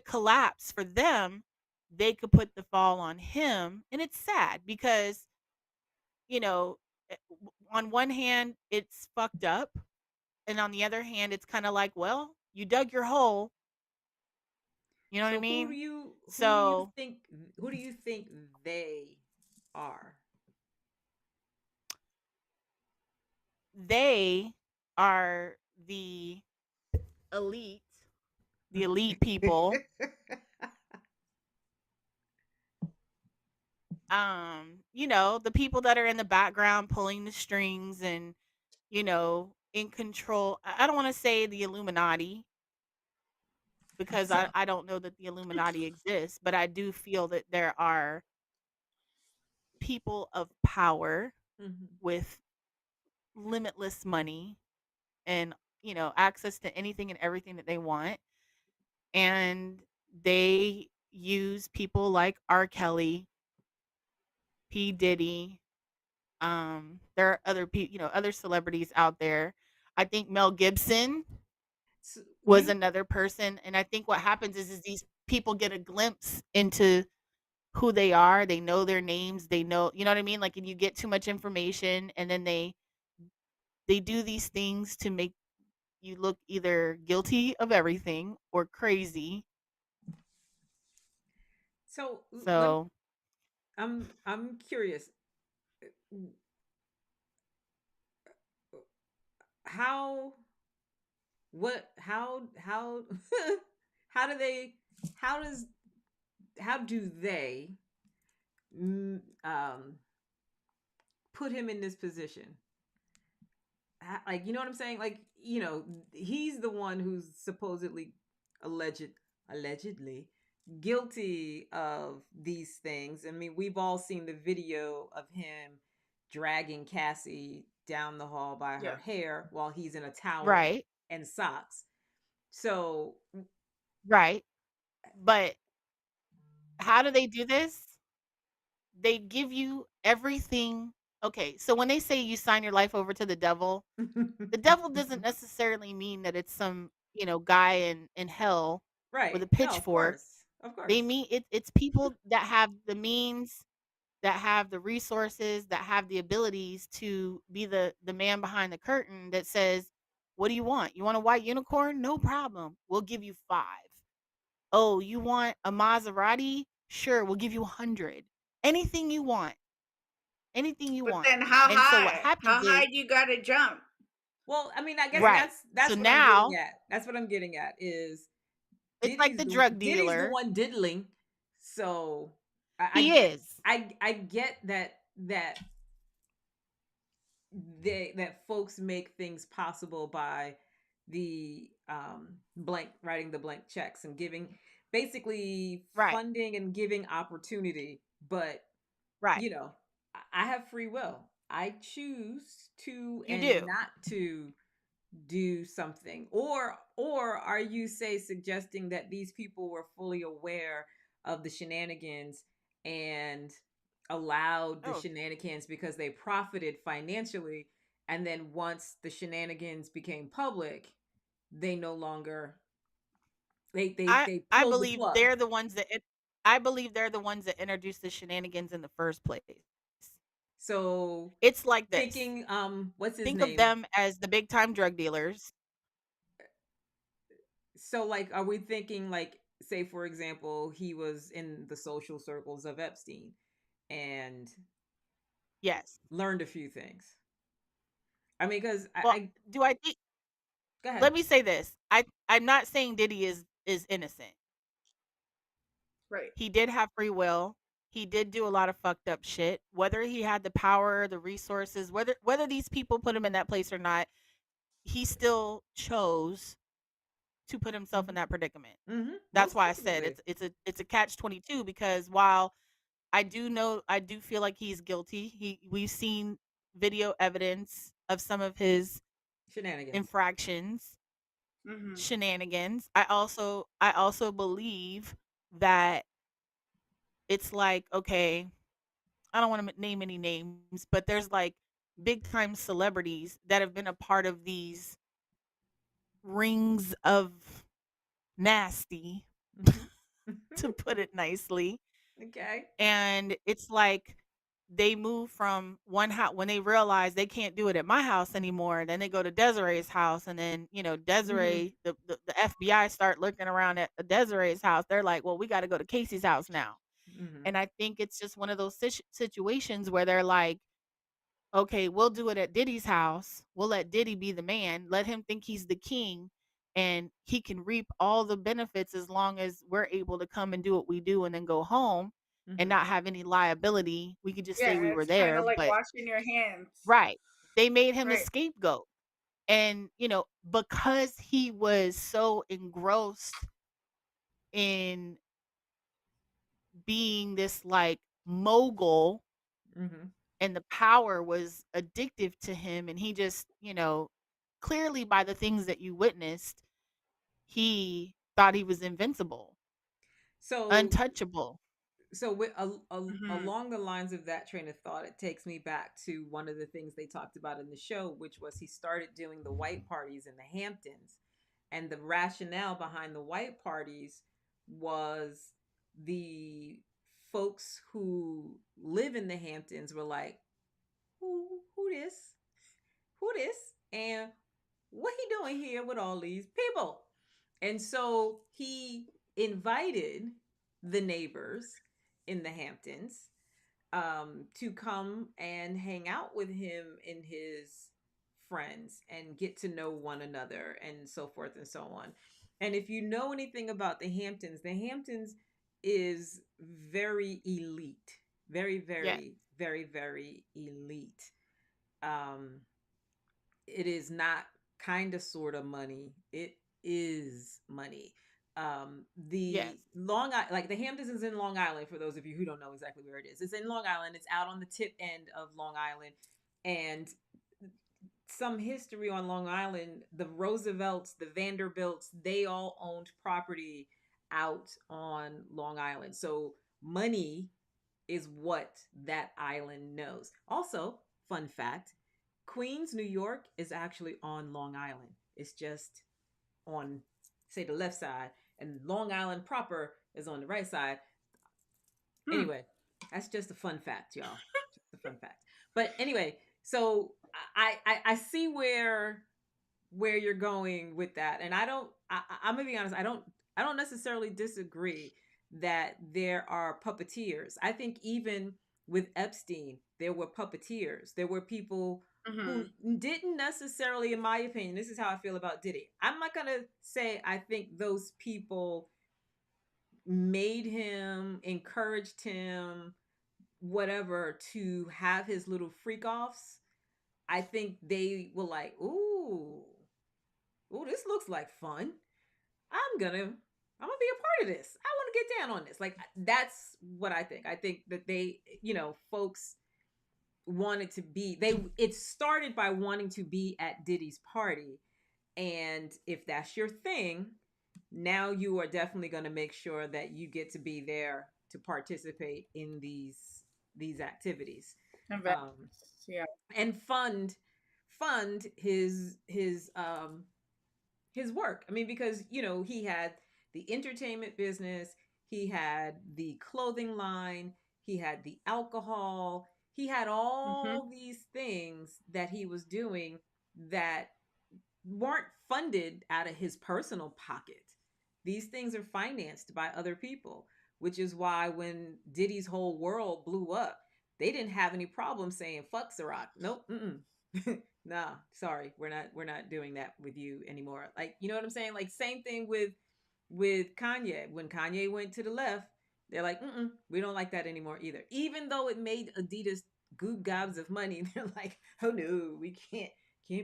collapse for them, they could put the fall on him. And it's sad because, you know, on one hand, it's fucked up. And on the other hand, it's kind of like, well, you dug your hole. You know what I So mean? who do you So think they are? they are the elite, the elite people. The people that are in the background pulling the strings and, in control. I don't want to say the Illuminati, because So I don't know that the Illuminati exists, but I do feel that there are people of power Mhm. with limitless money and, access to anything and everything that they want. And they use people like R. Kelly, P. Diddy. There are other people, other celebrities out there. I think Mel Gibson So was another person. And I think what happens is these people get a glimpse into who they are. They know their names. They know, you know what I mean? Like, and you get too much information, and then they do these things to make you look either guilty of everything or crazy. so So I'm curious. How what how how do they how does how do they mm, um put him in this position? Like, you know what I'm saying? Like, he's the one who's supposedly allegedly guilty of these things. I mean, we've all seen the video of him dragging Cassie down the hall by her yeah. hair while he's in a towel right, and socks. So, right. But how do they do this? They give you everything. Okay, so when they say you sign your life over to the devil doesn't necessarily mean that it's some, guy in hell with right. a No, of pitchfork. course. Of They course. mean it's people that have the means, that have the resources, that have the abilities to be the man behind the curtain that says, "What do you want? You want a white unicorn? No problem. We'll give you 5. Oh, you want a Maserati? Sure, we'll give you 100. Anything you want. Anything you But want." then how And so what high? How happens high is, do you gotta jump? Well, I mean, I guess right. So that's what I'm getting now at. That's what I'm getting at is it's like the drug Diddy's the dealer. one diddling. So He is. I get that that folks make things possible by the blank writing the blank checks and giving basically Right. funding and giving opportunity. But Right. you know, I have free will. I choose to You and do. not to do something. Or are you suggesting that these people were fully aware of the shenanigans and allowed the Oh, shenanigans because they profited financially. And then once the shenanigans became public, they no longer they I pulled the believe plug. they're the ones that I believe they're the ones that introduced the shenanigans in the first place. So It's like this. thinking, what's his Think of name? them as the big time drug dealers. So like, are we thinking like, say for example, he was in the social circles of Epstein and Yes. learned a few things? I mean, because Well, I do I think go ahead. let me say this. I'm not saying Diddy is innocent. Right. He did have free will. He did do a lot of fucked up shit. Whether he had the power, the resources, whether these people put him in that place or not, he still chose to put himself in Hmm. that predicament. Hmm. That's Most why I said definitely. it's a catch 22, because while I do feel like he's guilty. We've seen video evidence of some of his Shenanigans. infractions, Mm-hmm. shenanigans. I also believe that it's like, okay, I don't want to name any names, but there's like big time celebrities that have been a part of these rings of nasty, Hmm. to put it nicely. Okay. And it's like they move from one house when they realize they can't do it at my house anymore. Then they go to Desiree's house, and then Hmm. Desiree, the FBI start looking around at Desiree's house. They're like, well, we got to go to Casey's house now. Hmm. And I think it's just one of those situations where they're like, okay, we'll do it at Diddy's house. We'll let Diddy be the man. Let him think he's the king, and he can reap all the benefits as long as we're able to come and do what we do and then go home and Hmm. not have any liability. We could just say Yeah, we were it's kind there, of like but washing your hands. right. They made him the Right. scapegoat. And, because he was so engrossed in being this like mogul, Hmm. and the power was addictive to him, and he just clearly by the things that you witnessed, he thought he was invincible, So untouchable. so with, Mm-hmm. along the lines of that train of thought, it takes me back to one of the things they talked about in the show, which was he started doing the white parties in the Hamptons, and the rationale behind the white parties was the folks who live in the Hamptons were like, who this, who this, and what he doing here with all these people? And so he invited the neighbors in the Hamptons to come and hang out with him and his friends and get to know one another and so forth and so on. And if you know anything about the Hamptons is very elite, very, Yes. very, very, very elite. Um, it is not kind of sort of money. It is money. Yes. The like the Hamptons is in Long Island, for those of you who don't know exactly where it is. It's in Long Island. It's out on the tip end of Long Island. And some history on Long Island, the Roosevelts, the Vanderbilts, they all owned property out on Long Island. So money is what that island knows. Also, fun fact, Queens, New York is actually on Long Island. It's just on, say, the left side, and Long Island proper is on the right side. Hmm. Anyway, that's just a fun fact, y'all. Just a fun fact. But anyway, so I see where you're going with that, and I'm gonna be honest. I don't necessarily disagree that there are puppeteers. I think even with Epstein, there were puppeteers. There were people Mm-hmm. who didn't necessarily, in my opinion, this is how I feel about Diddy. I'm not gonna say I think those people made him, encouraged him, whatever, to have his little freak offs. I think they were like, ooh, this looks like fun. I'm gonna be a part of this. I want to get down on this. Like that's what I think. I think that they, folks wanted to be it started by wanting to be at Diddy's party. And if that's your thing, now you are definitely going to make sure that you get to be there to participate in these activities, Events. um, Yeah. and fund his work. I mean, because he had the entertainment business, he had the clothing line, he had the alcohol, he had Mm-hmm. all these things that he was doing that weren't funded out of his personal pocket. These things are financed by other people, which is why when Diddy's whole world blew up, they didn't have any problem saying fuck Ciroc. Nope, nah, sorry, we're not doing that with you anymore. Like, you know what I'm saying? Like, same thing with Kanye. When Kanye went to the left, they're like, we don't like that anymore either. Even though it made Adidas goob gobs of money, they're like, oh no, we can't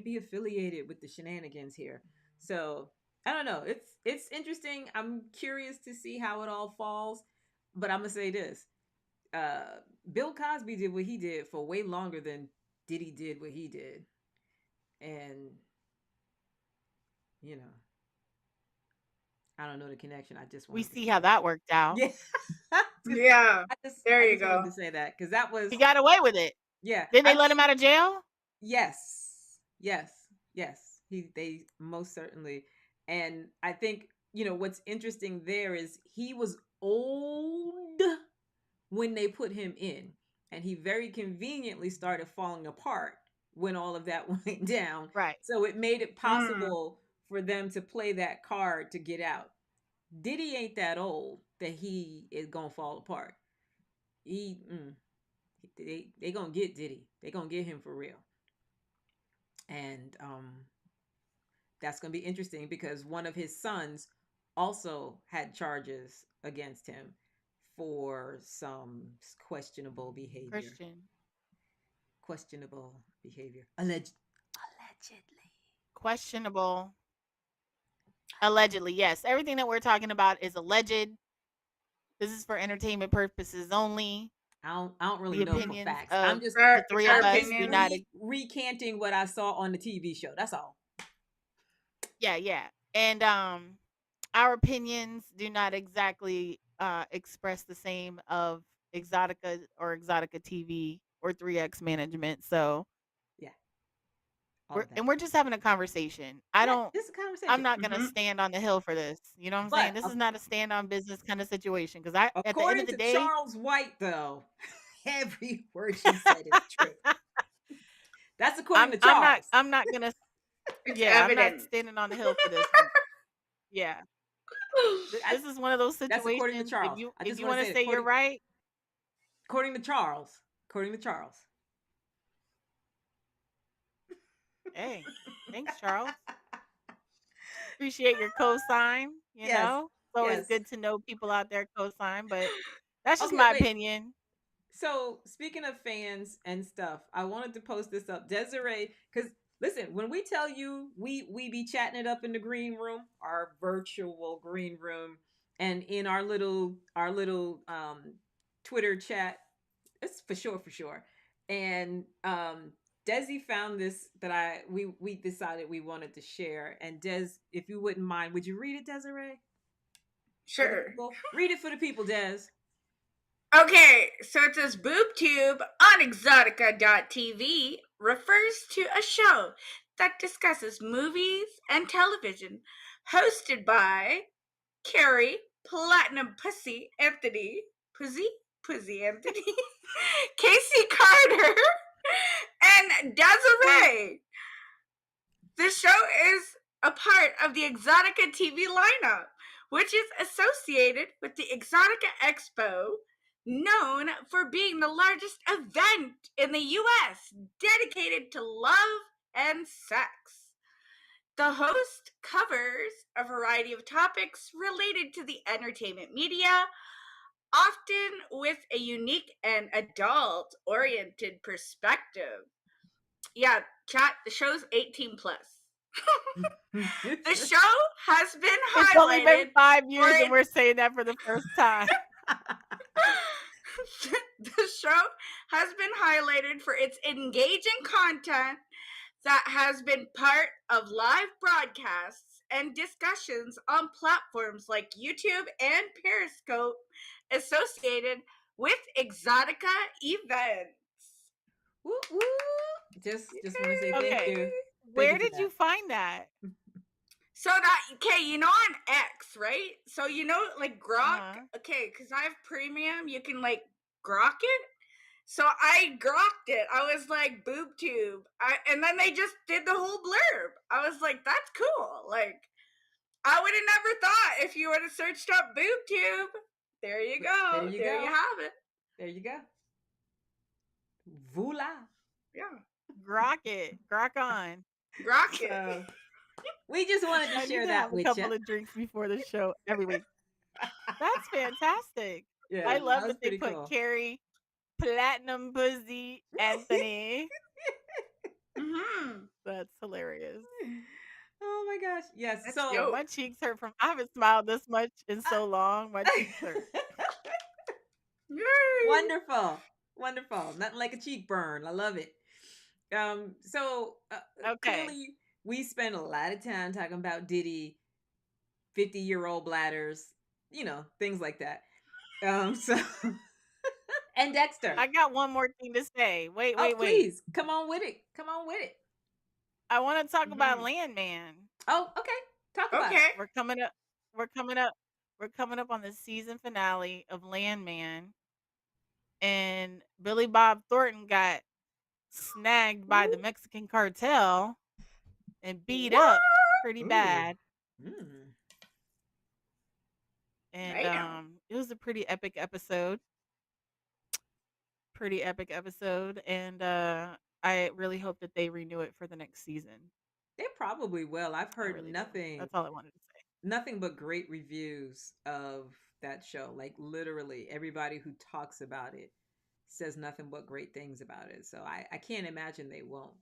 be affiliated with the shenanigans here. So I don't know. It's interesting. I'm curious to see how it all falls. But I'm gonna say this: Bill Cosby did what he did for way longer than Diddy did what he did, and you know, I don't know the connection. I just We wanted to see say how that. that worked out. Yeah, Yeah. I just There I you just wanted go. to say that because that was He got away with it. yeah. Didn't I they let him mean, out of jail? yes, yes, yes. They most certainly, and I think what's interesting there is he was old when they put him in, and he very conveniently started falling apart when all of that went down. Right. So it made it Mm. possible for them to play that card to get out. Diddy ain't that old that he is gonna fall apart. He they gonna get Diddy. They gonna get him for real, and that's gonna be interesting because one of his sons also had charges against him for some questionable behavior. Christian. Questionable behavior. Allegedly. Questionable. Allegedly, yes. Everything that we're talking about is alleged. This is for entertainment purposes only. I don't really The know for opinions facts. I'm of just the three of Our I'm us just do opinions. not. recanting what I saw on the TV show. That's all. Yeah. And our opinions do not exactly express the same of Exotica or EXXXOTICA.tv or 3X management. So Yeah, all of that. we're just having a conversation. Yeah, this is a I'm conversation. not gonna Mm-hmm. stand on the hill for this. You know what I'm saying? But This is not a stand on business kind of situation. Because at the end of according the to day, Charles White, though, every word she said is true. That's according to Charles. I'm not gonna It's yeah, I'm not evident. standing on the hill for this one. Yeah. That's, This is one of those that's according to situations. Charles. I If just you want to want say to it. say you're right, According to Charles. According to Charles. hey, thanks, Charles. Appreciate your cosign. Yes. It's always Yes. good to know people out there cosign, but that's just Okay, my wait. opinion. So speaking of fans and stuff, I wanted to post this up. Desiree, because listen, when we tell you we be chatting it up in the green room, our virtual green room, and in our little Twitter chat, it's for sure. And Desi found this that we decided we wanted to share. And Des, if you wouldn't mind, would you read it, Desiree? For the Sure. people? Read it for the people, Des. Okay, so it says BoobTube on EXXXOTICA.tv refers to a show that discusses movies and television hosted by Kari, Platinum Pussy Anthony, Pussy Anthony, Casey Carter, and Desiree. The show is a part of the Exotica TV lineup, which is associated with the Exotica Expo, known for being the largest event in the US dedicated to love and sex. The host covers a variety of topics related to the entertainment media, often with a unique and adult oriented perspective. Yeah, chat, the show's 18 plus. The show has been It's only been highlighted 5 years, and for we're saying that for the first time. the show has been highlighted for its engaging content that has been part of live broadcasts and discussions on platforms like YouTube and Periscope associated with Exotica events. Woo woo. Just want to say thank Okay. you. Where for did you that. find that? So that, okay, you know on X, right? So you know like Grok, okay, because I have premium, you can like Grok it. So I grokked it. I was like boob tube, and then they just did the whole blurb. I was like, that's cool. Like I would have never thought if you would have searched up boob tube. There you go. There you there go. you have it. There you go. Voila. Yeah. Grok it. Grok on. Grok it. So, we just wanted to I need share to that have a with couple you. of drinks before the show every week. That's fantastic. Yeah, I love that was that they pretty put cool. Kari, Platinum Pussy, Anthony. That's hilarious. Oh my gosh. Yes. That's So Yeah, my cheeks hurt from I haven't smiled this much in so long. My cheeks hurt. Wonderful. Wonderful. Nothing like a cheek burn. I love it. So Okay. clearly we spent a lot of time talking about Diddy, 50-year-old bladders, you know, things like that. So and Dexter. I got one more thing to say. Wait. Please come on with it. Come on with it. I want to talk about Landman. Oh, okay. Talk about it. We're coming up on the season finale of Landman, and Billy Bob Thornton got snagged by the Mexican cartel and beat up pretty bad. And it was a pretty epic episode. And I really hope that they renew it for the next season. They probably will. I've heard nothing. That's all I wanted to say. Nothing but great reviews of that show. Like literally everybody who talks about it says nothing but great things about it. So I can't imagine they won't.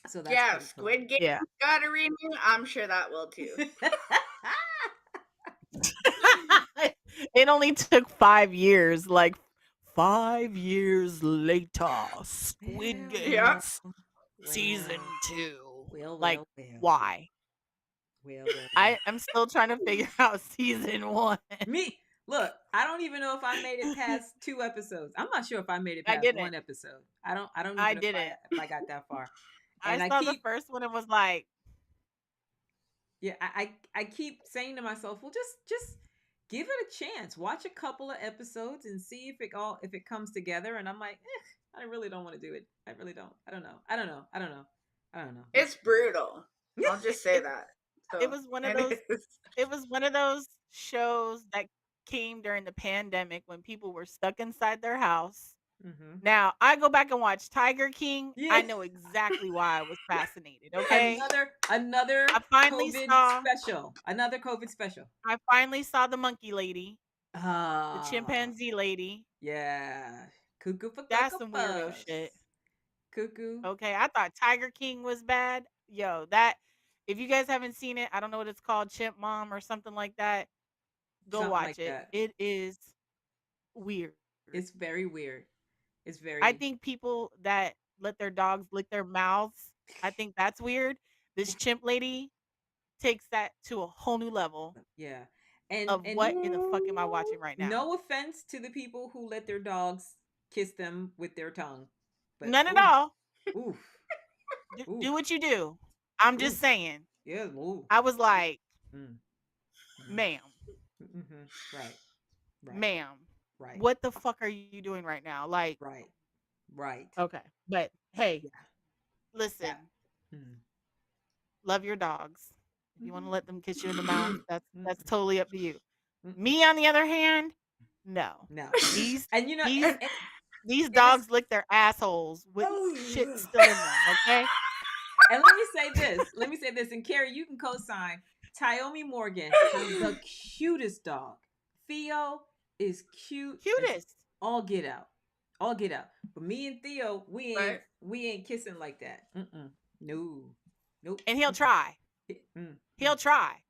So that's Squid Game got a renew. I'm sure that will too. It only took 5 years. Like 5 years later, Squid Game season 2. Well. Why? Well. I'm still trying to figure out season 1. Me, look, I don't even know if I made it past 2 episodes. I'm not sure if I made it past 1 episode. I don't even know if I got that far. And I saw the first one and was like, yeah, I keep saying to myself, well, just give it a chance. Watch a couple of episodes and see if it comes together. And I'm like, I really don't want to do it. I really don't. I don't know. It's brutal. I'll just say that. So, it was one of those shows that came during the pandemic when people were stuck inside their house. Now I go back and watch Tiger King. Yeah. I know exactly why I was fascinated. Okay, another COVID special. I finally saw the monkey lady, the chimpanzee lady. Yeah, cuckoo for that's some weirdo shit. Cuckoo. Okay, I thought Tiger King was bad. Yo, that if you guys haven't seen it, I don't know what it's called, Chimp Mom or something like that. Go something watch it. That. It is weird. It's very weird. It's very. I think people that let their dogs lick their mouths, I think that's weird. This chimp lady takes that to a whole new level. Yeah. And what in the fuck am I watching right now? No offense to the people who let their dogs kiss them with their tongue. But none at all. Oof. Do what you do. I'm just saying. Yeah. Ooh. I was like, ma'am. Right. Ma'am. Right. What the fuck are you doing right now? Like, right. Okay. But hey, listen. Yeah. Love your dogs. If you want to let them kiss you in the mouth, that's totally up to you. Me, on the other hand, no. These and you know these dogs lick their assholes with shit still in them. Okay. And let me say this, and Kari, you can co-sign. Tyomi Morgan has the cutest dog. Theo is cutest. All get out. But me and Theo, we ain't kissing like that. No. Nope. And he'll try. He'll try.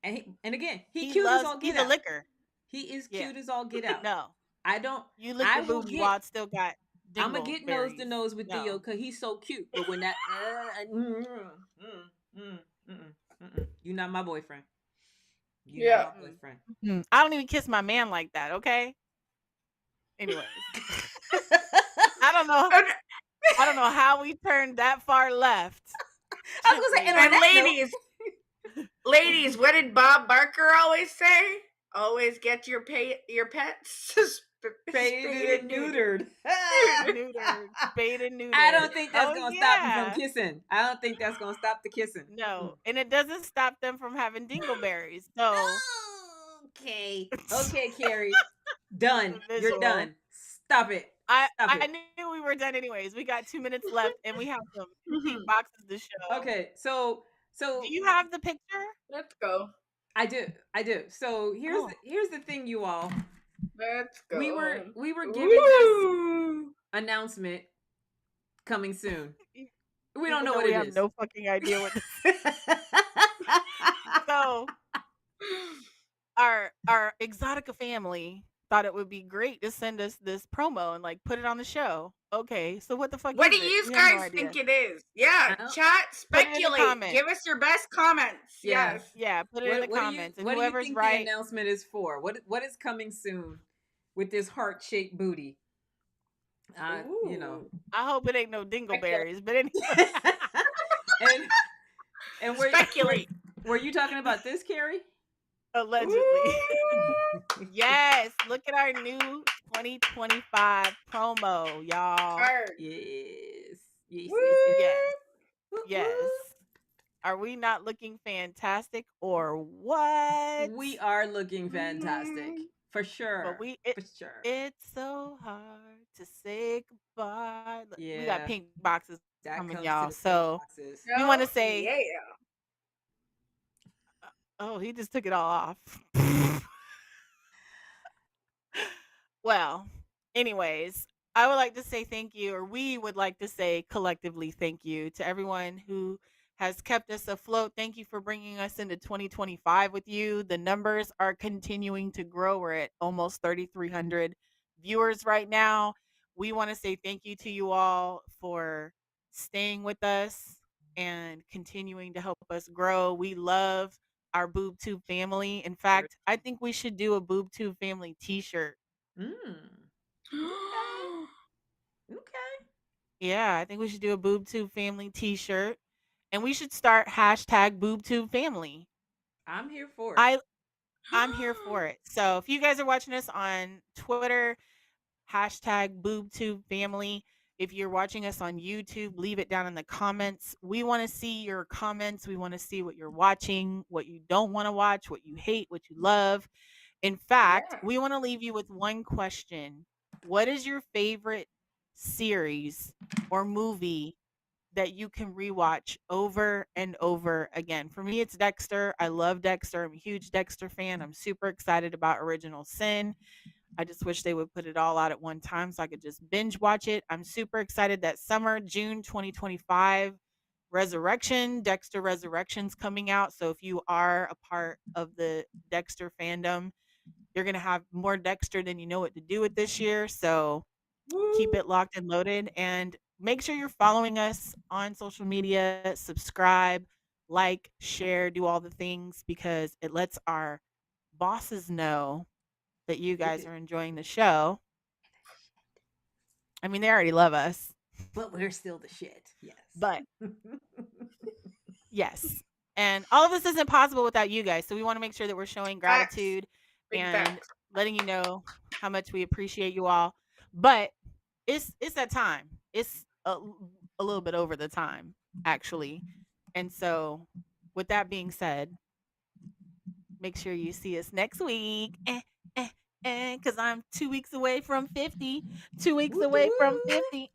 And again, he cute as all get out. He's a licker. He is cute as all get out. No. I don't. You lick the booty while it still got I'm gonna get nose to nose with Theo because he's so cute. But when that You not my boyfriend. You Yeah. not my boyfriend. I don't even kiss my man like that, okay? Anyways. I don't know. I don't know how we turned that far left. I was gonna say, and on And that note- ladies, what did Bob Barker always say? Always get your pets spayed and neutered. Neutered, spayed and neutered. I don't think that's Oh, gonna stop you yeah. from kissing. I don't think that's gonna stop the kissing. No, and it doesn't stop them from having dingleberries. So Okay, okay, Kari, done. You're Visual. done. Stop it. I Stop it. knew we were done anyways. We got 2 minutes left, and we have some pink boxes to show. Okay, so Do you have the picture? Let's go. I do. So here's the thing, you all. Let's go. We were given this announcement coming soon. We don't know what we it have is. no fucking idea what this So our Exotica family thought it would be great to send us this promo and like put it on the show. Okay, so what the fuck What do is it? you We have no guys idea. think it is? Yeah, I don't- chat, Put it in the speculate. comments. Give us your best comments. Yeah. Yes. Yeah, put it in the comments. What And do you whoever's think right. the announcement is for? What is coming soon with this heart-shaped booty? You know. I hope it ain't no dingleberries, but anyway. and Speculate. were you talking about this, Kari? Allegedly. Yes, look at our new 2025 promo, y'all. Hard. Yes. Yes. Are we not looking fantastic or what? We are looking fantastic. For sure. But for sure. It's so hard to say goodbye. Yeah. We got pink boxes That coming, comes y'all. to the So boxes. we want to say, Yeah. oh, he just took it all off. Well, anyways, I would like to say thank you, or we would like to say collectively thank you to everyone who has kept us afloat. Thank you for bringing us into 2025 with you. The numbers are continuing to grow. We're at almost 3,300 viewers right now. We want to say thank you to you all for staying with us and continuing to help us grow. We love our BoobTube family. In fact, I think we should do a BoobTube family t-shirt. Okay. Yeah, I think we should do a BoobTube family t-shirt. And we should start hashtag BoobTube family. I'm here for it. I'm here for it. So if you guys are watching us on Twitter, hashtag BoobTube family. If you're watching us on YouTube, leave it down in the comments. We want to see your comments. We want to see what you're watching, what you don't want to watch, what you hate, what you love. In fact, we want to leave you with one question. What is your favorite series or movie that you can rewatch over and over again? For me, it's Dexter. I love Dexter. I'm a huge Dexter fan. I'm super excited about Original Sin. I just wish they would put it all out at one time so I could just binge watch it. I'm super excited that summer, June 2025, Dexter Resurrection's coming out. So if you are a part of the Dexter fandom, you're going to have more Dexter than you know what to do with this year. So keep it locked and loaded, and make sure you're following us on social media, subscribe, like, share, do all the things, because it lets our bosses know that you guys are enjoying the show. I mean, they already love us. But we're still the shit. Yes. But yes. And all of this isn't possible without you guys. So we want to make sure that we're showing gratitude and letting you know how much we appreciate you all. But it's that time. It's a little bit over the time, actually. And so with that being said, make sure you see us next week. Because I'm 2 weeks away from 50. 2 weeks away from 50.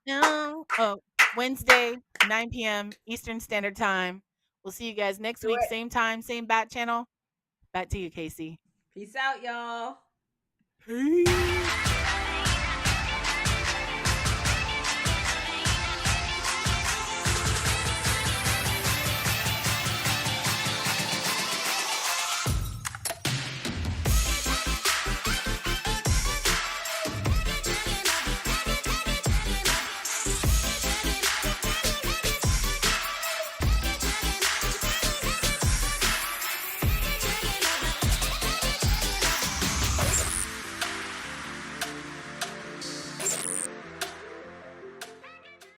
Oh, Wednesday, 9 p.m. Eastern Standard Time. We'll see you guys next week. Same time, same bat channel. Back to you, Casey. Peace out, y'all. Peace.